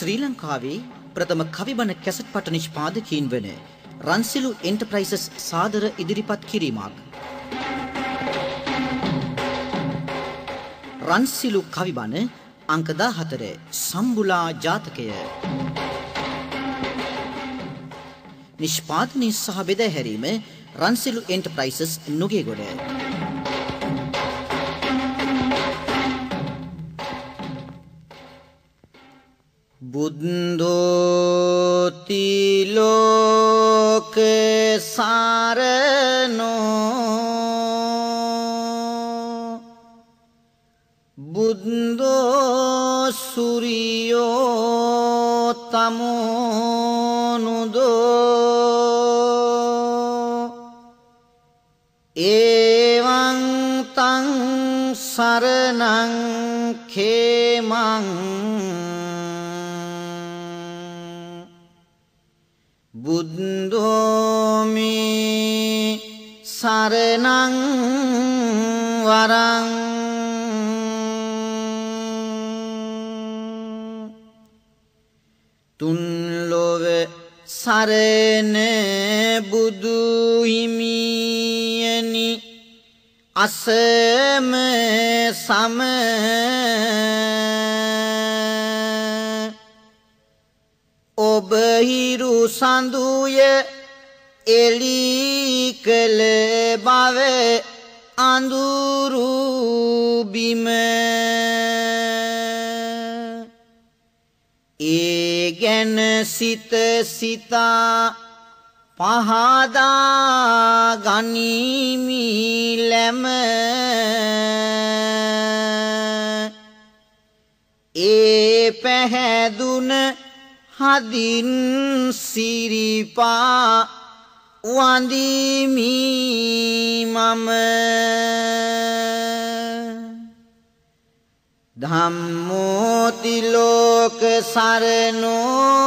ශ්‍රී ලංකාවේ ප්‍රථම කවිබන කැසට් පට නිෂ්පාදකීන් වන රන්සිලු එන්ටර්ප්‍රයිසස් සාදර ඉදිරිපත් කිරීමක්. රන්සිලු කවිබන අංක 14 සම්බුලා ජාතකය. නිෂ්පාදනය සහ බෙදා හැරීම රන්සිලු එන්ටර්ප්‍රයිසස් නුගේගොඩ. බුද්ධෝති ලෝක සාරනෝ බුද්ධෝ සූර්යෝ තමෝනුදෝ එවං තං සරණං khemං බුද්ධෝමි සරණං වරං තුන් ලොව සරණ බුදු හිමියනි අසම සම ඔබ හිරු සඳුය එලි කළ බව අඳුරු බිම ඒ ගැන සිත සිතා පහදා ගනිමි ලැම ඒ පැහැදුන හදින් සිරිපා වඳිමි මම ධම්මෝති ලෝක සරණෝ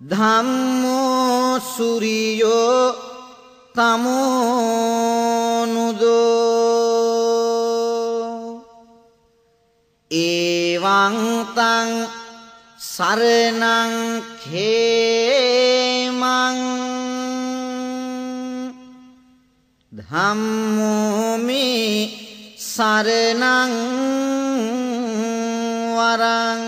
ධම්මෝ සූර්යෝ තමෝනුදෝ එවං තං සරණං khemං ධම්මෝ මේ සරණං වරං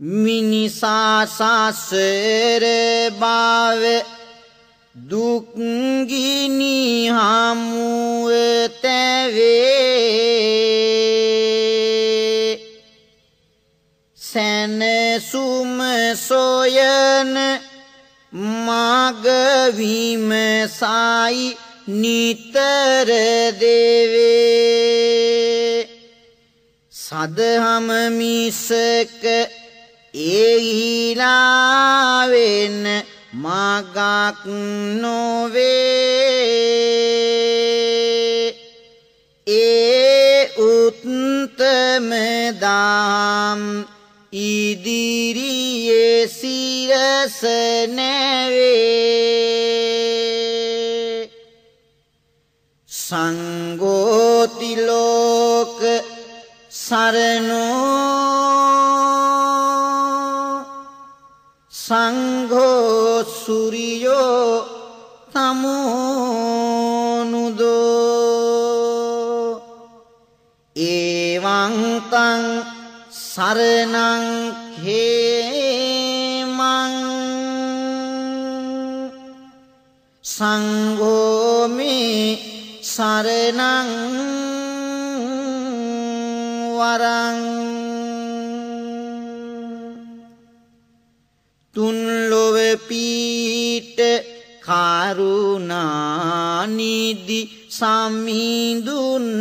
මිනිසා සසර බව දුක් ගිනි හමුව තැවේ සැනසුම සොයන මග විමසයි නිතර දෙවේ සදහම මිසක එහිලා වෙන මගක් නොවේ ඒ උත්තම දාම් ඉදිරියේ සිරස නැවේ සංඝෝති ලෝක සරණෝ සංඝෝ සූර්යෝ තමෝනුදෝ එවං තං සරණං khemං සංඝෝ මේ සරණං වරං තුන් ලොව පීඨ කරුණා නිදි සමිඳුන්නේ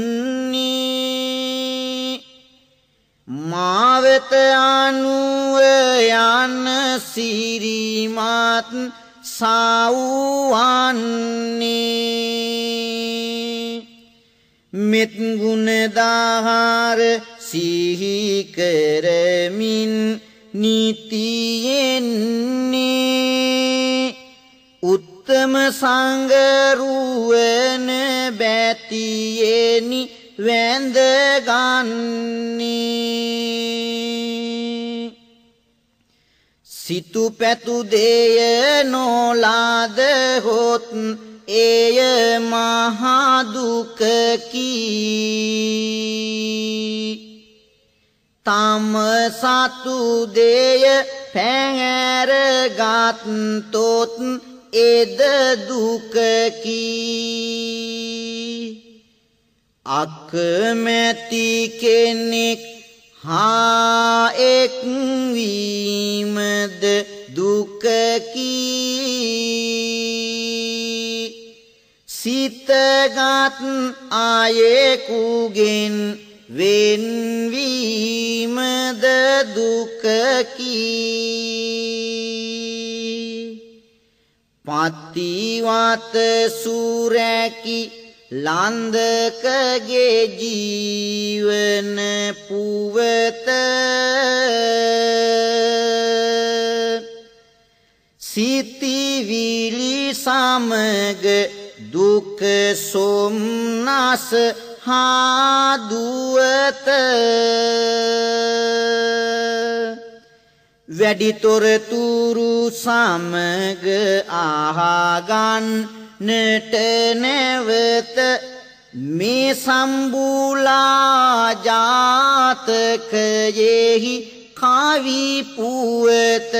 මාවත අනුව යන සිරිමත් සවුවන්නේ මෙත් ගුණ දාහාර සිහි කරමින් නිතියෙන්නේ උත්තම සංගරුවන බැතියෙනි වැඳ ගන්නේ සිතු පැතු දේය නොලාද හොත් එය මහා දුකකි තම සතු දේය පැහැර ගත්තොත් එද දුකකි අකමැති කෙනෙක් හා එක්වීමද දුකකි සිතගත් අයෙකුගෙන් වෙන්වීමද දුකකි පතිවත සුරැකි ලන්දකගේ ජීවන පුවත සිතිවිලි සමග දුක සොම්නස හා දුවත වැඩිතොරතුරු සමග ආහාගන්නට නැවත මේ සම්බුලා ජාතකයෙහි කවි පුවත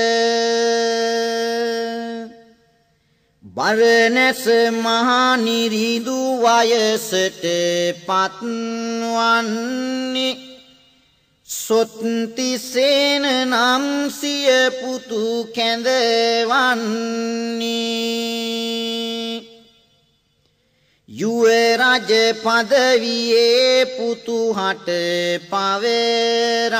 බරණැස මහනිරිඳු වයසට පත්වන්නේ සොත්තිසේන නම් සිය පුතු කැඳවන්නේ යුව රජ පදවියේ පුතු හට පවරන්නේ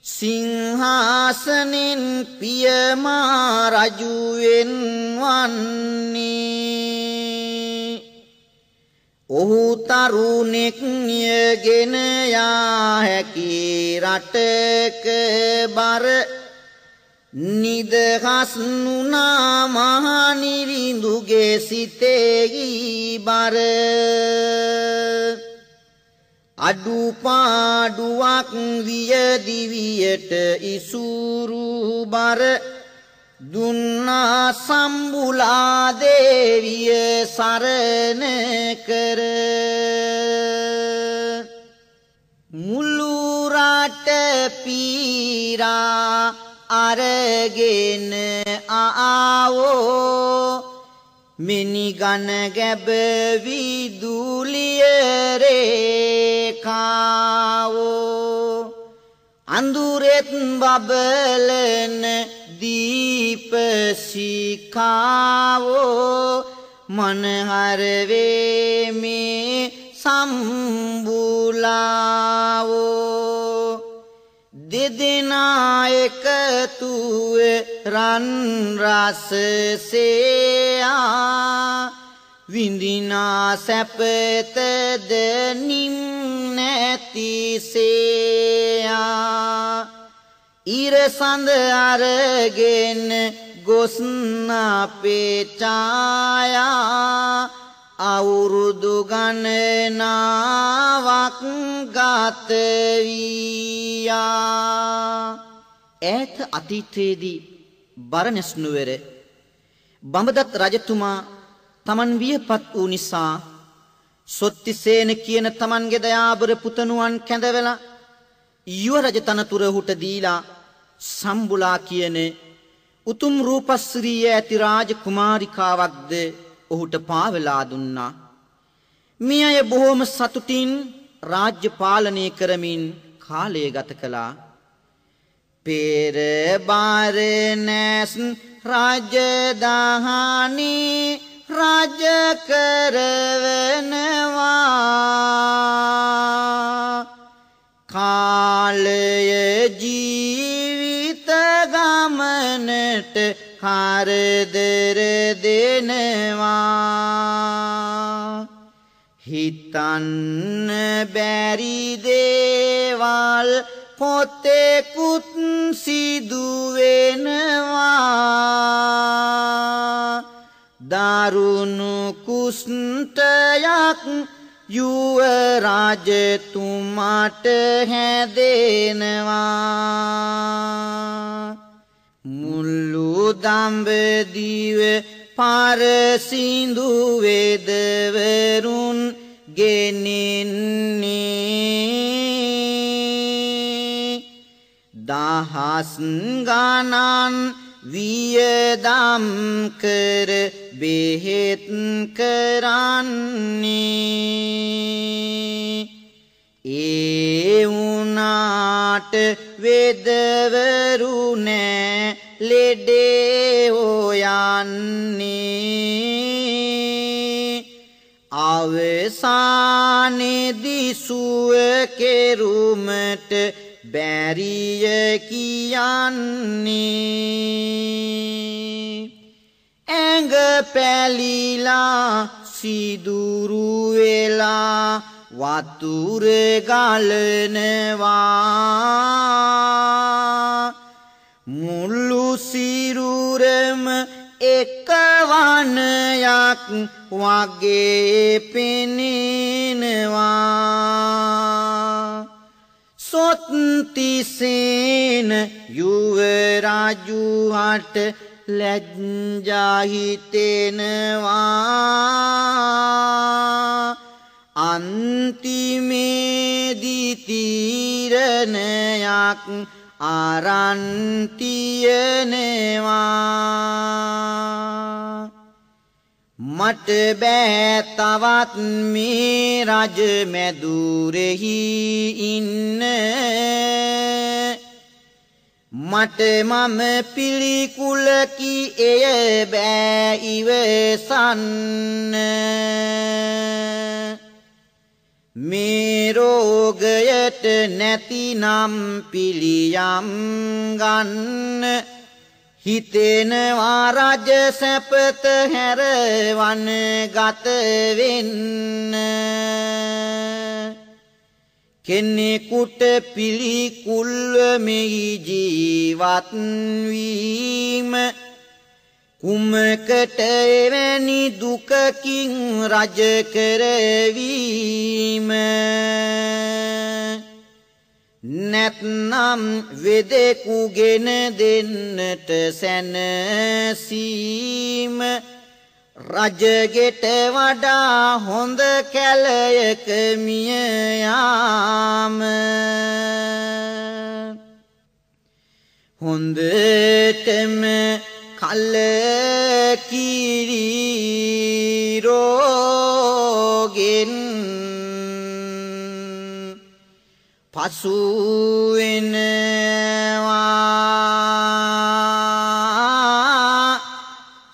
සිංහාසනෙන් පියමා රජුවෙන් වන්නේ ඔහු තරුණෙක් ගෙන යා හැකි රටක බර නිදහස් නුනා මහනිරිඳුගේ සිතෙහි බර අඩුපාඩුවක් වියදිවියට ඉසුරු බර දුන්නා සම්බුලා දේවිය සරණ කර මුළු රට පීරා අරගෙන ආවෝ මිනිගන ගැබ විදුලිය රේඛාවෝ අඳුරෙත් බබලන දීපශිඛාවෝ මනහර වේ මේ සම්බුලාවෝ දෙදෙනා එකතුව රන් රසසේයා විඳිනා සැපතද නිම් නැතිසේයා ඉරසඳ අරගෙන ගොස් අපේ ඡායා අවුරුදු ගණනාවක් ගත වීයා ඈත අතීතයේදී බරණැස් නුවර බඹදත් රජතුමා තමන් වියපත් වූ නිසා සොත්තිසේන කියන තමන්ගේ දයාබර පුතණුවන් කැඳවලා යුව රජ තනතුර ඔහුට දීලා සම්බුලා කියන උතුම් රූපශ්‍රීය ඇති රාජ කුමාරිකාවක්ද ඔහුට පාවලා දුන්නා. මේ අය බොහොම සතුටින් රාජ්‍ය පාලනය කරමින් කාලය ගත කළා. පෙර බරණැස් රාජධානි රාජ කරවනවා කාලය ජීවිත ගමනට කරදර දෙනවා හිතන්න බැරි දේවල් පොතෙකුත් සිදු වෙනවා දරුණු කුෂ්ඨයක් යුව රජතුමාට හැදෙනවා මුළු දඹදිව පරසිඳු වෙදවරුන් ගෙනෙන්නේ දහස් ගණන් වියදම් කර බෙහෙත් කරන්නේ ඒ වුණාට වෙදවරු නෑ ලෙඩේ හොයන්නේ අවසානයේදී සුව කෙරුමට බැරිය කියන්නේ ඇඟ පැලිලා සිදුරු වෙලා වතුර ගලනවා මුළු සිරුරම එක වනයක් වගේ පෙනෙනවා සොත්තිසේන යුවරජුහට ලැජ්ජා හිතෙනවා අන්තිමේදී තීරණයක් අරන් තියනවා මට බෑ තවත් මේ රජ මැදුරෙහි ඉන්න මට මම පිළිකුලකි එය බෑ ඉවසන්න මේ රෝගයට නැතිනම් පිළියම් ගන්න හිතෙනවා රජ සැපත හැර වනගත වෙන්න කෙනෙකුට පිළිකුල්ව මෙහි ජීවත් වීම කුමකට එවැනි දුකකින් රජ කරවීම නැත්නම් වෙදෙකුගෙන දෙන්නට සැනසීම රජගෙට වඩා හොඳ කැලයක මිය යාම හොඳටම කලකිරි රෝගෙන් පසු වෙනවා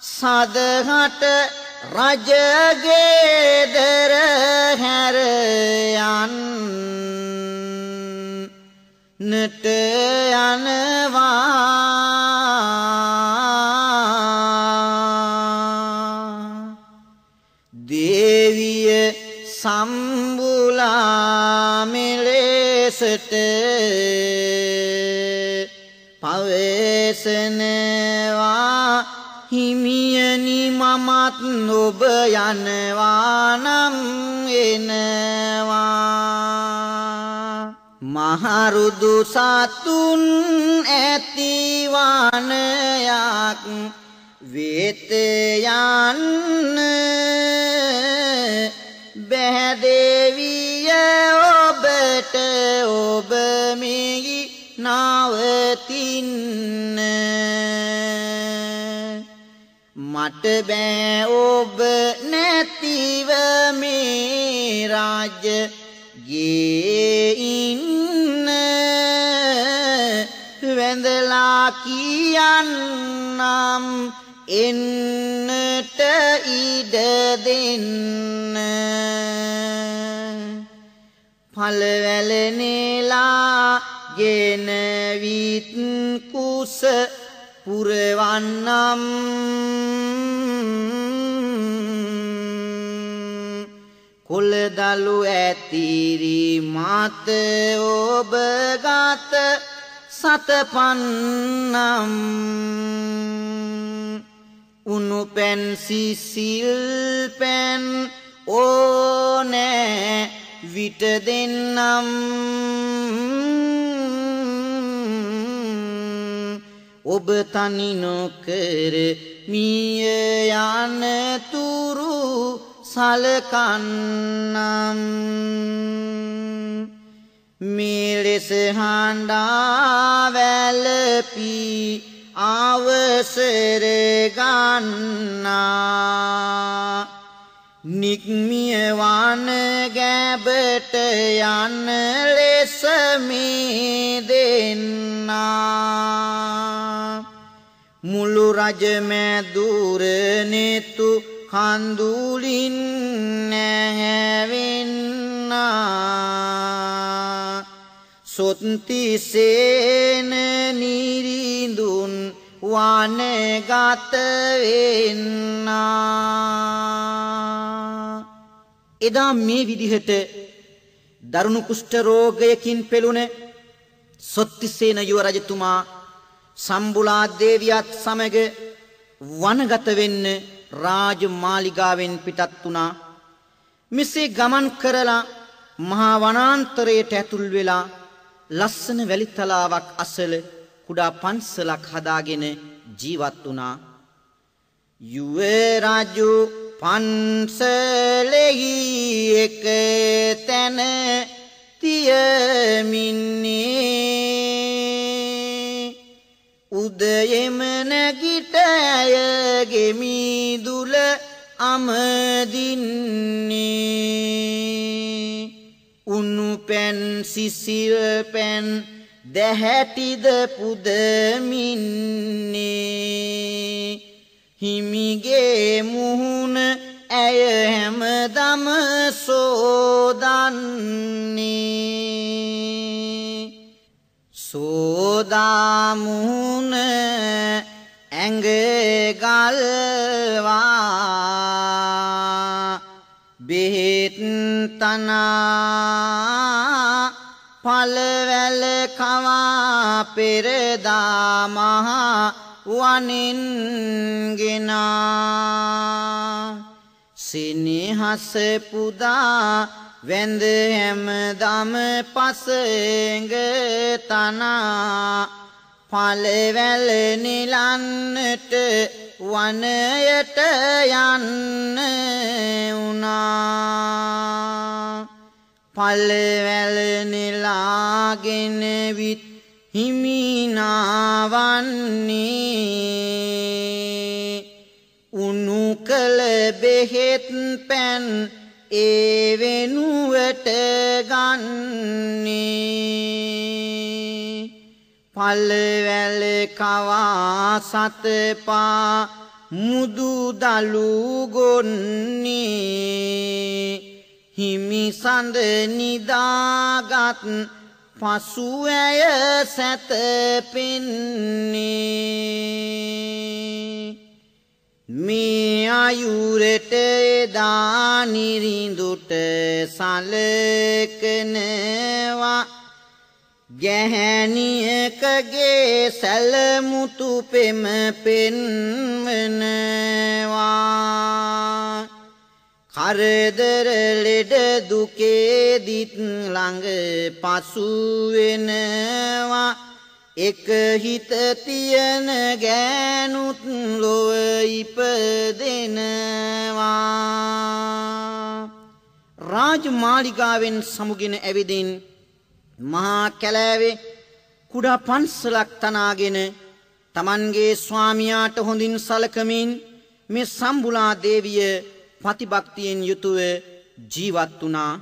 සදහට රජගේ දර හැර යන්නට යනවා දේවිය සම්බුලා මෙලෙසට පවසනවා හිමියනි මමත් ඔබ යනවා නම් එනවා මහරුදු සතුන් ඇති වනයක් වෙත යන්න බෑ දේවිය ඔබට ඔබ මෙහි නවතින්න මට බෑ ඔබ නැතිව මේ රාජ්‍යයේ ඉන්න වැඳලා කියන්නම් එන්නට ඉඩ දෙන්න පළවැල නෙලා ගෙන විත් කුස පුරවන්නම් කොළදලු ඇතිරි මාත ඔබ ගාත සතපන්නම් උණු පැන් සිසිල් පැන් ඕනෑ විට දෙන්නම් ඔබ තනි නොකර මිය යන තුරු සලකන්නම් මේ ලෙස හඬා වැළපී අවසර ගන්නා නික්මිය වන ගැබට යන ලෙස මේ දෙන්නා මුළු රජ මැදුර නෙතු කඳුලින් නැහැවෙන්නා සොත්තිසේන නිරිඳුන් වනගත වෙන්නා එදා මේ විදිහට දරුණු කුෂ්ඨ රෝගයකින් පෙළුණ සොත්තිසේන යුව රජතුමා සම්බුලා දේවියත් සමග වනගත වෙන්න රාජ මාලිගාවෙන් පිටත් වුණා. මෙසේ ගමන් කරලා මහා වනාන්තරයට ඇතුල් වෙලා ලස්සන වැලි තලාවක් අසල කුඩා පන්සලක් හදාගෙන ජීවත් වුණා. යුව රජු පන්සලෙහි එක තැන තියමින්නේ උදයෙම නැගිට ඇයගේ මිදුල අමදින්නේ උණු පැන් සිසිල් පැන් දැහැටිද පුදමින්නේ හිමිගේ මුහුණ ඇය හැමදම සෝදන්නේ සෝදා මුහුණ ඇඟ ගල්වා බෙහෙත් තනා පළවැල කවා පෙරදා මහා වනින් ගෙනා සිනහස පුදා වැඳ හැමදම පසඟ තනා පළවැල නිලන්නට වනයට යන්න උනා පළවැල නිලාගෙන විත් හිමිනාවන්නේ උණු කළ බෙහෙත් පැන් ඒ වෙනුවට ගන්නේ පළවැල කවා සතපා මුදු දලු ගොන්නේ හිමි සඳ නිදාගත් පසු ඇය සැතපෙන්නේ මේ අයුරට එදා නිරිඳුට සලකනවා ගැහැණියකගේ සැලමුතු පෙම පෙන්වනවා කරදර ලෙඩ දුකේදිත් ළඟ පසු වෙනවා එක හිත තියන ගෑනුත් ලොව ඉපදෙනවා රාජමාලිගාවෙන් සමුගෙන ඇවිදින් මහා කැලෑවේ කුඩා පන්සලක් තනාගෙන තමන්ගේ ස්වාමියාට හොඳින් සලකමින් මේ සම්බුලා දේවිය පතිභක්තියෙන් යුතුව ජීවත් වුණා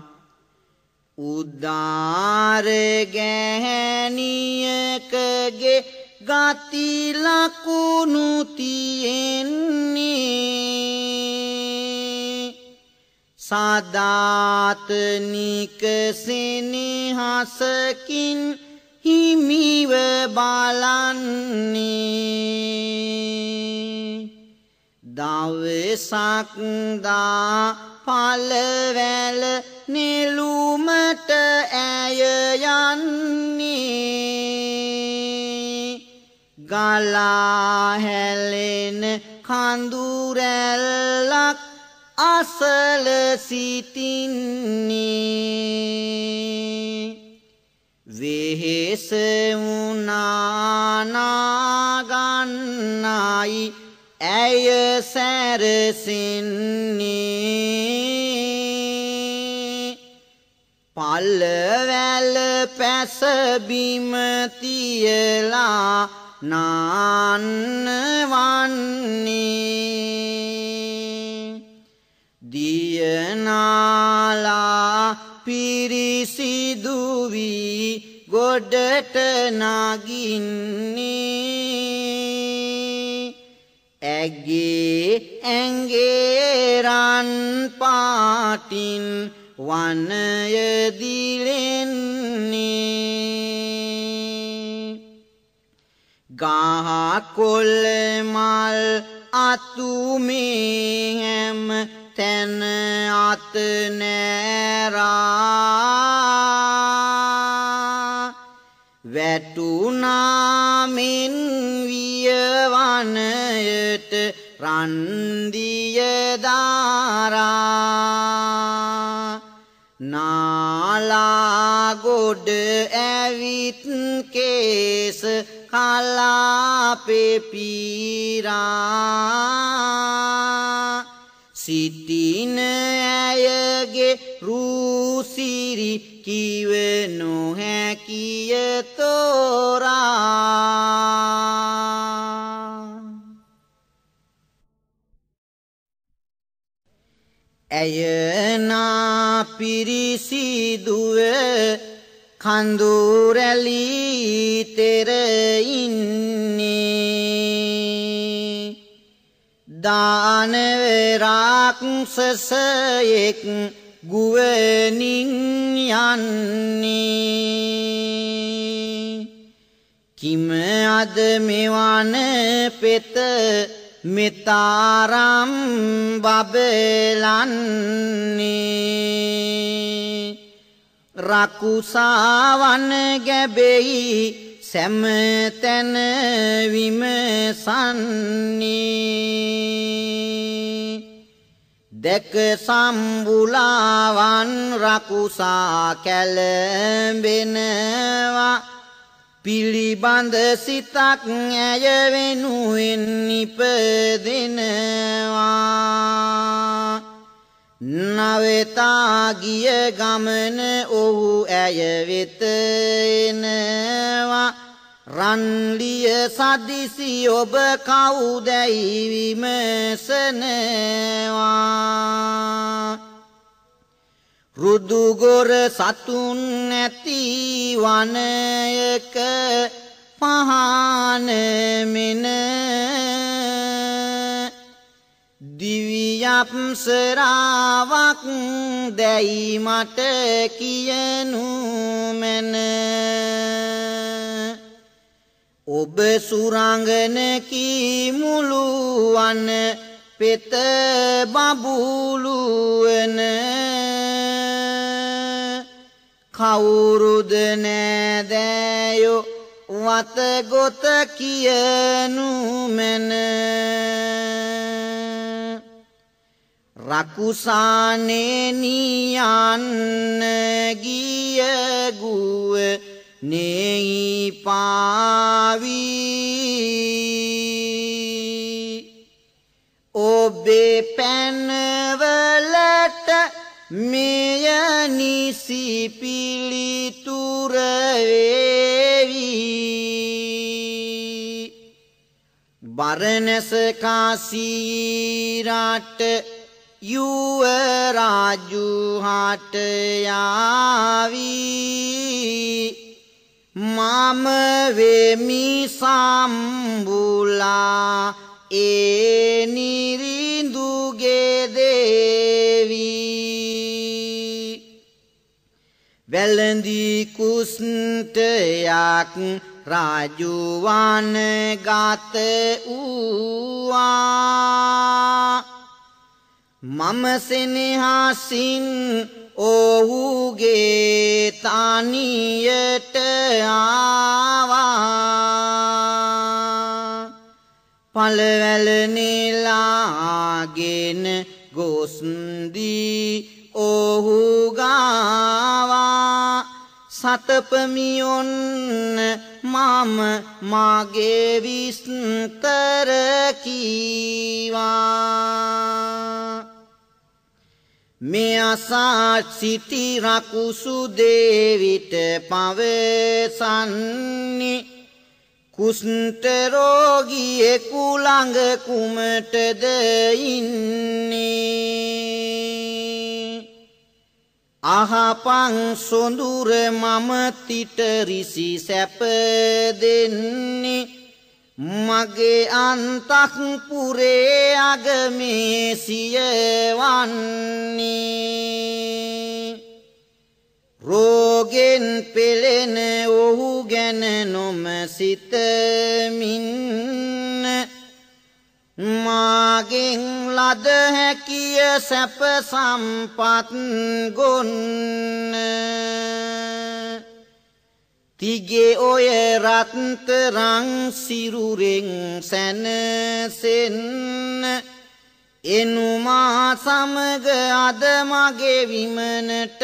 උදාර ගැහැණියකගේ ගති ලකුණු තියෙන්නේ සදාතනික සෙනෙහසකින් හිමිව බලන්නේ දවසක් දා පළවැල නෙළුමට ඇය යන්නේ ගලා හැලෙන කඳු රැල්ලක් අසල සිටින්නේ වෙහෙස වුණා නාගන්නයි ඇය සැරසෙන්නේ පළවැල පැස බිම තියලා නාන්න වන්නේ දියනාලා පිරිසිදු වී ගොඩට නගින්නේ ඇගේ ඇඟේ රන් පාටින් වනය දිලෙන්නේ ගහකොළ මල් අතු මේ හැම තැන අත නෑරා වැටුණා මෙන් වියවනයට රන්දිය දාරා නාලා ගොඩ ඇවිත් කේස කලාපේ පීරා සිටින ඇයගේ රූසිරි කිව නොහැකිය තෝරා ඇය නා පිරිසිදුව කඳු රැලි තෙර ඉන්නේ දානව රාක්ෂසයෙක් ගුවනින් යන්නේ කිම අද මෙවන පෙත මෙතරම් බබලන්නේ රකුසාවන් ගැබෙයි සෑමතැන විමසන්නේ දැක සම්බුලාවන් රකුසා කැළඹෙනවා පිළිබඳ සිතක් ඇය වෙනුවෙන් ඉපදෙනවා නවෙතා ගිය ගමන ඔහු ඇය වෙත එනවා රන්ලිය සදිසි ඔබ කවුදැයි විමසනවා රුදුගොර සතුන් නැති වනයක පහන මෙන දිව්‍යප්සරාවක් දැයි මට කියනු මැන ඔබ සුරංගන කී මුළුවන් පෙත බබුලුවන කවුරුද නෑදෑයෝ වතගොත කියනු මැන රකුසානේ නියන්න ගිය ගුව නෙයි පාවී ඔබේ පැනවලට මෙය නිසි පිළිතුර වේවි බරණැස කාසී රට යුවරාජු හට යාවී මම වෙමි සම්බුලා ඒ නිරිඳුගේ දේවී වැළඳි කුෂ්ඨයක් රාජුවන් ගත වූවා මම සෙනෙහසින් ඔහුගේ තනියට ආවා පළවැල නෙලාගෙන ගොස් දී ඔහු ගාවා සතපමියොන්න මම මාගේ විස්තර කීවා මේ අසා සිටි රකුසු දේවිට පවසන්නේ කුෂ්ඨ රෝගියෙකු ළඟ කුමටද ඉන්නේ අහපං සොඳුර මම තිට රිසි සැප දෙන්නේ මගේ අන්තක්පුරේ අගමේ සියවන්නේ රෝගෙන් පෙළෙන ඔහු ගැන නොම සිතමින් මාගෙන් ලද හැකිය සැප සම්පත් ගොන්න තිගේ ඔය රත්තරන් සිරුරෙන් සැනසෙන්න එනුමා සමග අද මගේ විමනට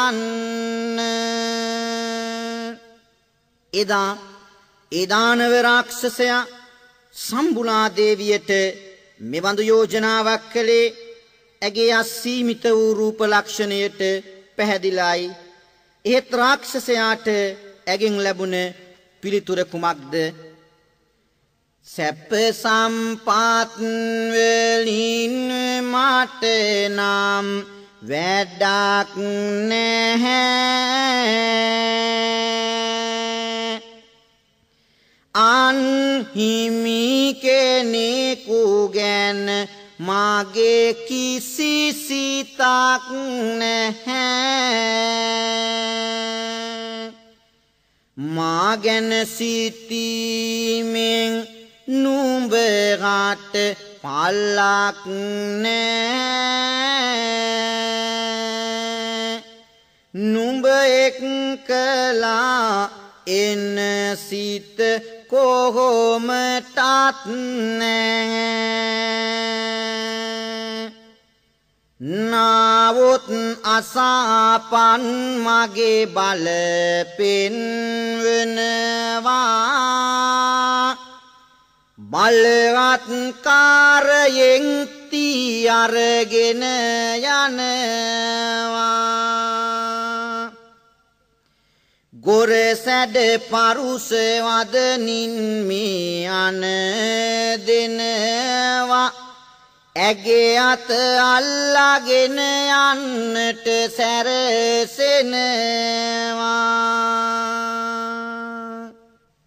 යන්න එදා ඒ දානව රාක්ෂසයා සම්බුලා දේවියට මෙවඳු යෝජනාවක් කළේ ඇගේ අසීමිත වූ රූප ලක්ෂණයට පැහැදිලායි එහෙත් රාක්ෂසයාට ඇගෙන් ලැබුණ පිළිතුර කුමක්ද සැප සම්පත් වලින් මට නම් වැඩක් නැහැ අන්හිමි කෙනෙකු ගැන මාගේ කිසි සිතක් නැහැ මා ගැන සිතීමෙන් නුඹට පල්ලක් නැහැ නුඹ එක්කලා එන සිත කොහොමටත් නැහැ නාවොත් අසාපන් මගේ බල පෙන්වනවා බලවත් කාරයෙන් තී අරගෙන යනවා ගොරසැඩ පරුස වදනින් මේ අන දෙනවා ඇගේ අත අල්ලාගෙන යන්නට සැරසෙනවා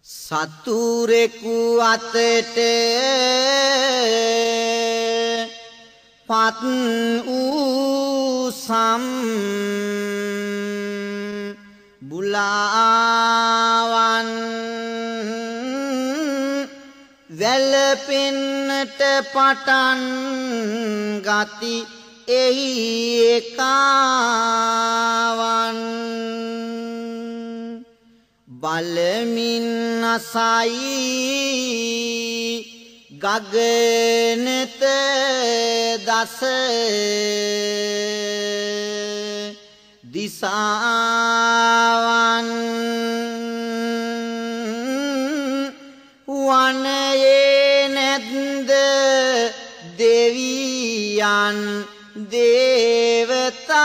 සතුරෙකු අතට පත් වූ බුලාවන් වැළපෙන්නට පටන් ගති එහි එකාවන් බලමින් අසයි ගගනත දස දිසාවන් වනයේ නැද්ද දෙවියන් දේවතාවන්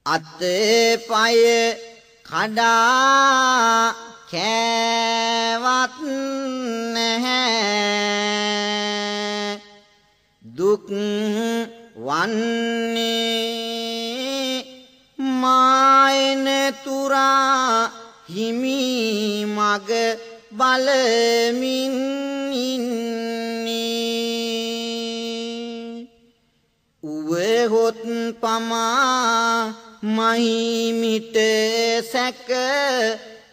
අතේ පය කඩා කෑවත් නැහැ දුක් වන්නේ මායන තුරා හිමි මග බලමින් ඉන්නේ උවහොත් පමා මහිමිට සැක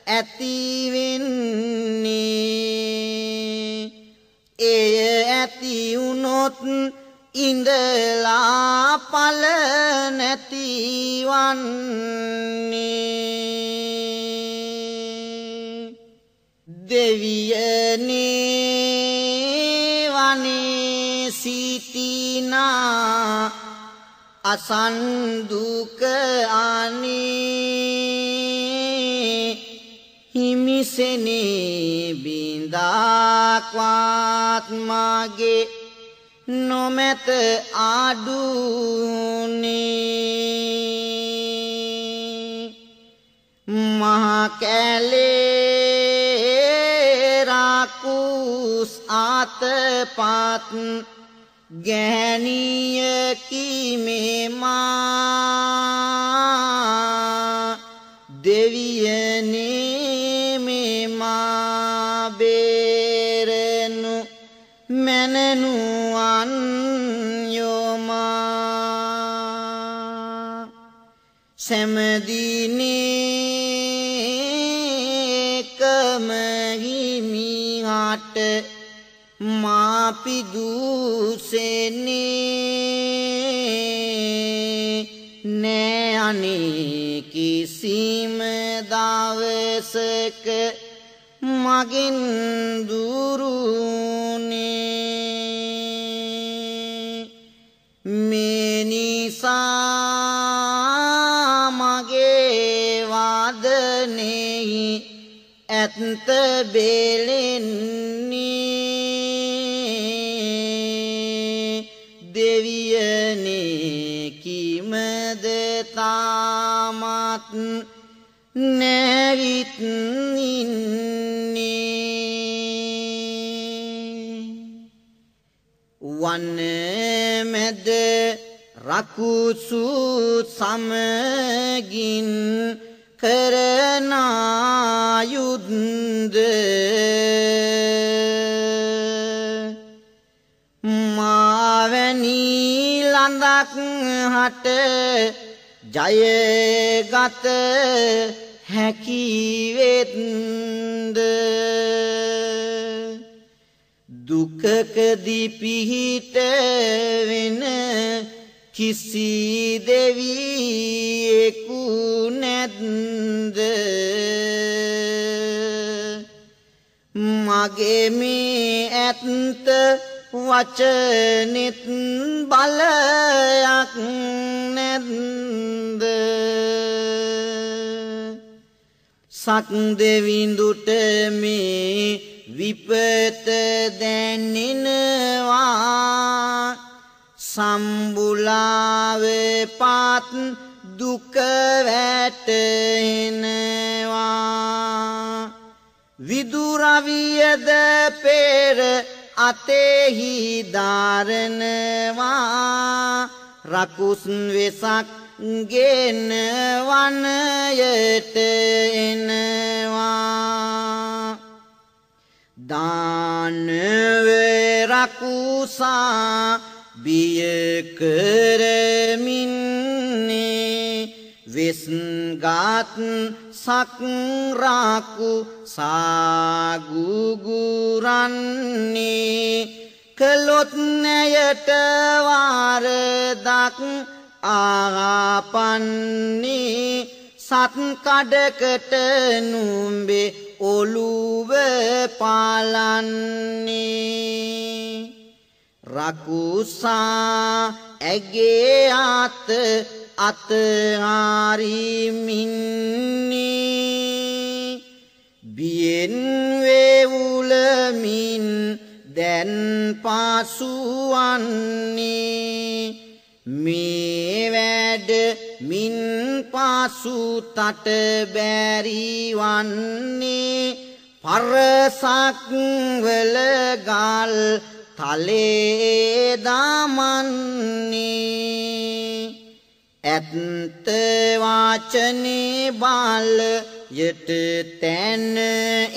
ඇති වෙන්නේ එය ඇති වුනොත් ඉඳලා පල නැතිවන්නේ දෙවියනේ වනේ සිටිනා අසන්දුක අනේ හිමිසෙනේ බින්දාක්වත් මගේ නොමැත ආඩුනේ මහ කැලේ රාකුස් ආතපත් ගැහණියකි මෙමා දෙවියනේ මෙමා බේරනු මැනනුවන් යොමා සැමදිනේ කමහිමිහට මාපිදුසෙනේ නෑ අනේ කිසිම දවසක මගෙන් දුරුනේ මේ නිසා මගේ වාදනෙහි ඇත්ත බෙලෙන්නේ දෙවියනේ කිමද තාමත් නැවිත් ඉන්නේ වන මැද රකුසු සමගින් කරන යුද්ධ මාවැනි ලඳක් හට ජයගත හැකිවෙත්ද දුකකදී පිහිට වෙන කිසි දෙවියෙකු නැද්ද මගේ මේ ඇත්ත වචනෙත් බලයක් නැද්ද සක් දෙවිඳුට මේ විපත දැනෙනවා සම්බුලාවේ පාත් දුක වැටෙනවා විදුරවියද පෙර අතෙහි ධාරනවා රකුස් වෙසක් ගෙන වනයට එනවා දානවේ රකුසා බිය කරමින්නේ වෙස්ගත් සක්රාකු සාගුගුරන්නේ කළොත් නැයට වාරදක් ආපන්නේ සත් කඩකට නුඹේ ඔළුව පාලන්නේ රකුසා ඇගේ අත හරිමින්නේ බියෙන් වේවුලමින් දැන් පාසුවන්නේ මේ වැඩ මින් පාසු තට බැරිවන්නේ පරසක් වල ගල් තලේ දාමන්නේ ඇත්ත වාචනේ බාල යට තැන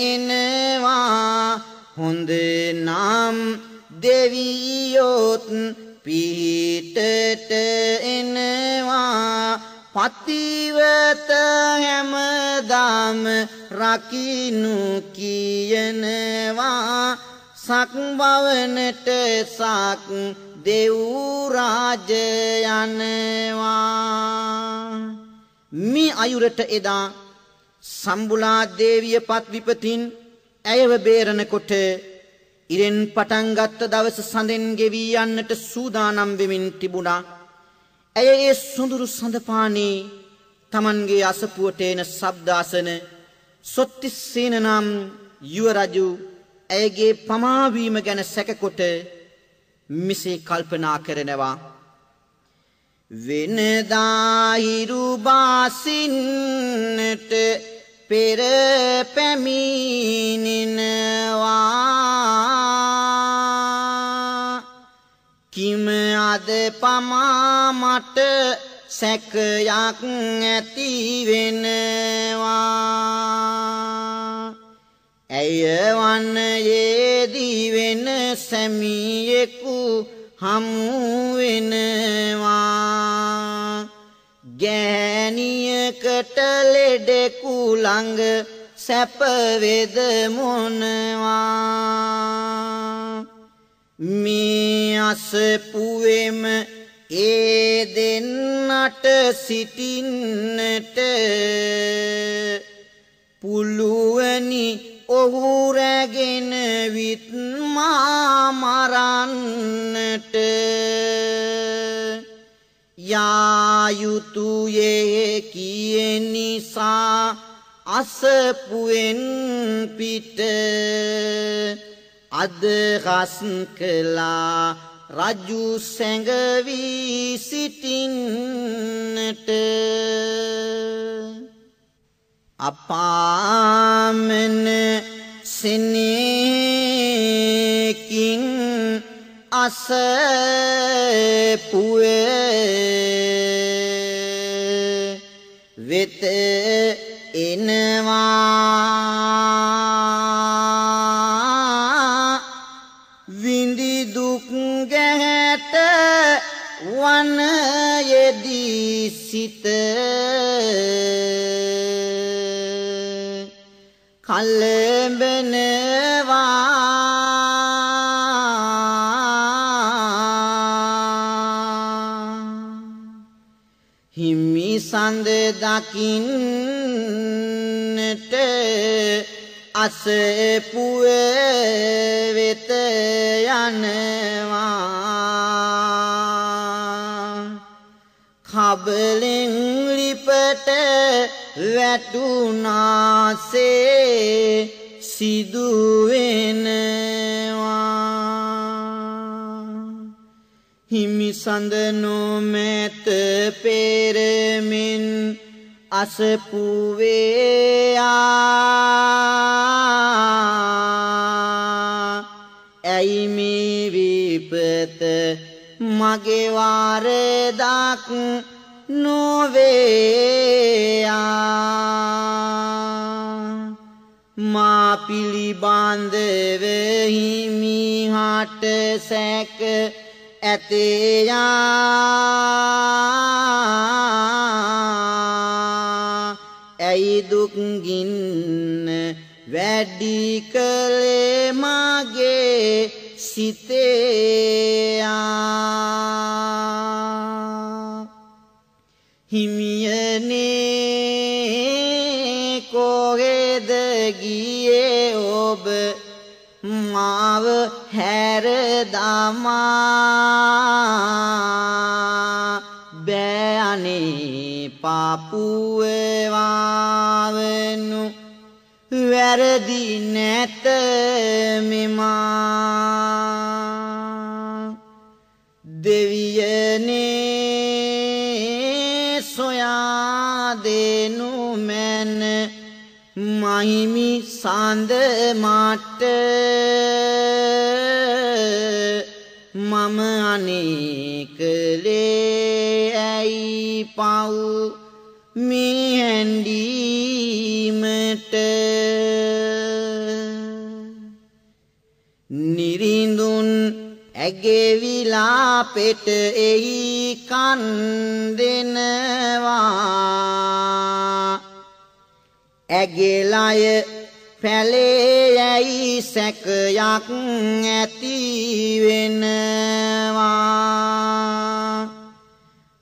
එනවා හොඳ නම් දෙවියොත් පිහිටට එනවා පතිවත හැමදාම රකින්නු කියනවා සක් බවනට සක් දෙව් රාජ යනවා මේ අයුරට එදා සම්බුලා දේවිය පත් විපතින් ඇයව බේරනකොට ඉරෙන් පටන් ගත්ත දවස සඳෙන් ගෙවී යන්නට සූදානම් වෙමින් තිබුණා. ඇය ඒ සොඳුරු සඳපානේ තමන්ගේ අසපුවට එන ශබ්ද අසන සොත්තිස්සේන නම් යුව රජු ඇයගේ පමාවීම ගැන සැකකොට මිසේ කල්පනා කරනවා. වෙනදා හිරු බාසින්නට පෙර පැමිණෙනවා කිම අද පමා මට සැකයක් ඇති වෙනවා ඇය වන්නයේදී වෙන සැමියෙකු හමු වෙනවා ගෑණියකට ලෙඩෙකු ළඟ සැප වේද මොනවා මේ අසපුවෙම ඒ දෙන්නට සිටින්නට පුළුවනි ඔහු රැගෙන විත් මා මරන්නට යා යුතුයේ කියේ නිසා අසපුවෙන් පිට අදහස් කළා රජු සැඟවී සිටින්නට අපාමන සෙනෙකින් අසපුවේ වෙත එනවා විඳි දුක් ගැහැට වනයේදී සිත කලබනවා හිමි සඳ දකින්නට අසපුවේ වෙත යනවා කබලෙන් ලිපට වැටුනාසේ සිදු වෙනවා හිමි සඳ නොමැත පෙරමින් අසපුවේ ඇයි මේ විපත මගේ වාරදක් නොවේ මා පිළිබඳව හිමිහට සැක ඇතේයා ඇයි දුක්ගින්න වැඩි කළේ මගේ සිතේයා හිමියනේ කොහෙද ගියේ ඔබ මාව හැර දමා බෑ අනේ පාපුවේ වාවනු වැරදි නැත මෙමා දෙවියනේ සොයා දෙනු මැන මහිමි සඳ මට මම අනේකලේ ඇයි පව් මේ හැඬීමට නිරිඳුන් ඇගෙවිලා පෙට එහි කන් දෙනවා ඇගෙලය පැලේ යයි සැකයක් ඇති වෙනවා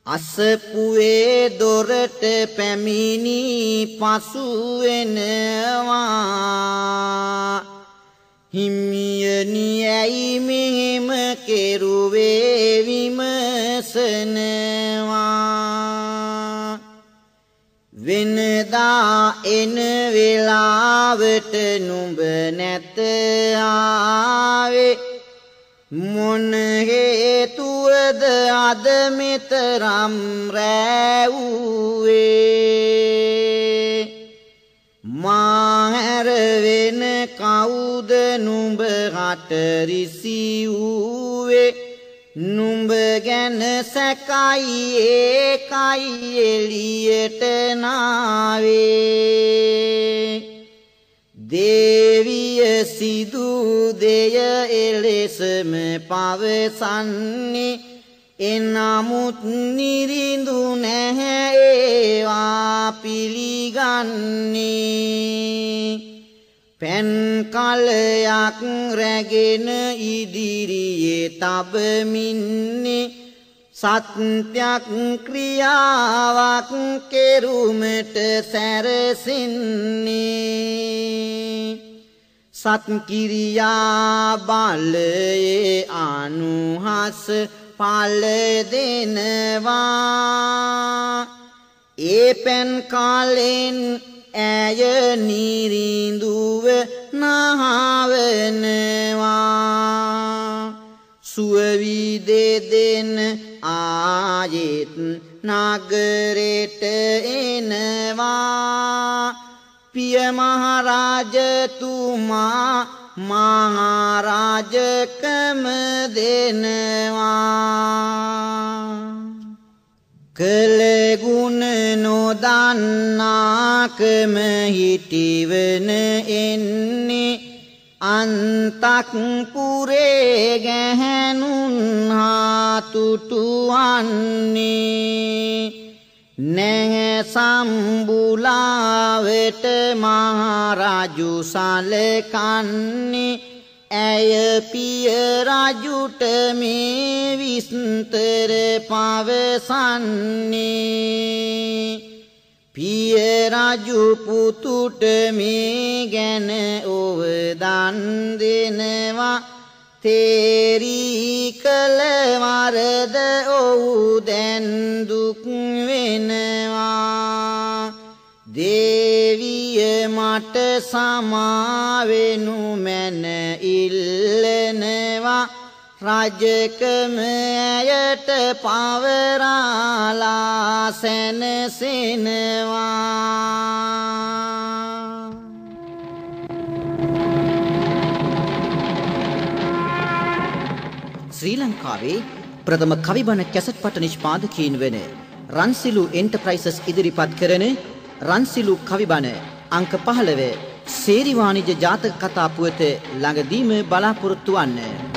අසපුවේ දොරට පැමිණි පසු වෙනවා හිමියනි ඇයි මෙහෙම කෙරුවේ විමසනවා වෙනදා එන වෙලාවට නුඹ නැත ආවේ මොන හේතුවද අද මෙතරම් රැවුවේ මාහැර වෙන කවුද නුඹ හට රිසිව්වේ නුඹ ගැන සැකයි ඒකයි එළියට නාවේ දේවිය සිදු දෙය එලෙසම පවසන්නේ එනමුත් නිරිඳු නැහැ ඒවා පිළිගන්නේ පෙන් කලයක් රැගෙන ඉදිරියේ තබමින්නේ සත්‍යක් ක්‍රියාවක් කෙරුමට සැරසින්නේ සත් කිරියා බලයේ අනුහස පල දෙනවා ඒ පෙන් කාලෙන් ඇය නිරිඳුව නහවනවා සුවවි දෙදෙන ආයෙත් නගරෙට එනවා පිය මහරජතුමා මහරජකම දෙනවා කලගුණ නොදන්නාකම හිටිවන එන්නේ අන්තක් පුරේ ගැහැණුන් හාතුටුවන්නේ නැහැ සම්බුලාවට මහරජු සලකන්නේ ඇය පිය රජුට මේ විස්තර පවසන්නේ පිය රජු පුතුට මේ ගැන ඔව දන් දෙනවා තේරී කල වරද ඔහු දැන් දුක් වෙනවා දේවිය මට සමාවෙනු මැන ඉල්ලනවා රජකම ඇයට පවරාලා සැනසෙනවා ශ්‍රී ලංකාවේ ප්‍රථම කවිබන කැසට් පට නිෂ්පාදකීන් වන රන්සිලු එන්ටර්ප්‍රයිසස් ඉදිරිපත් කරන රන්සිලු කවිබන අංක 15 සේරි වාණිජ ජාතක කතා පුවත ළඟදීම බලාපොරොත්තු වන්න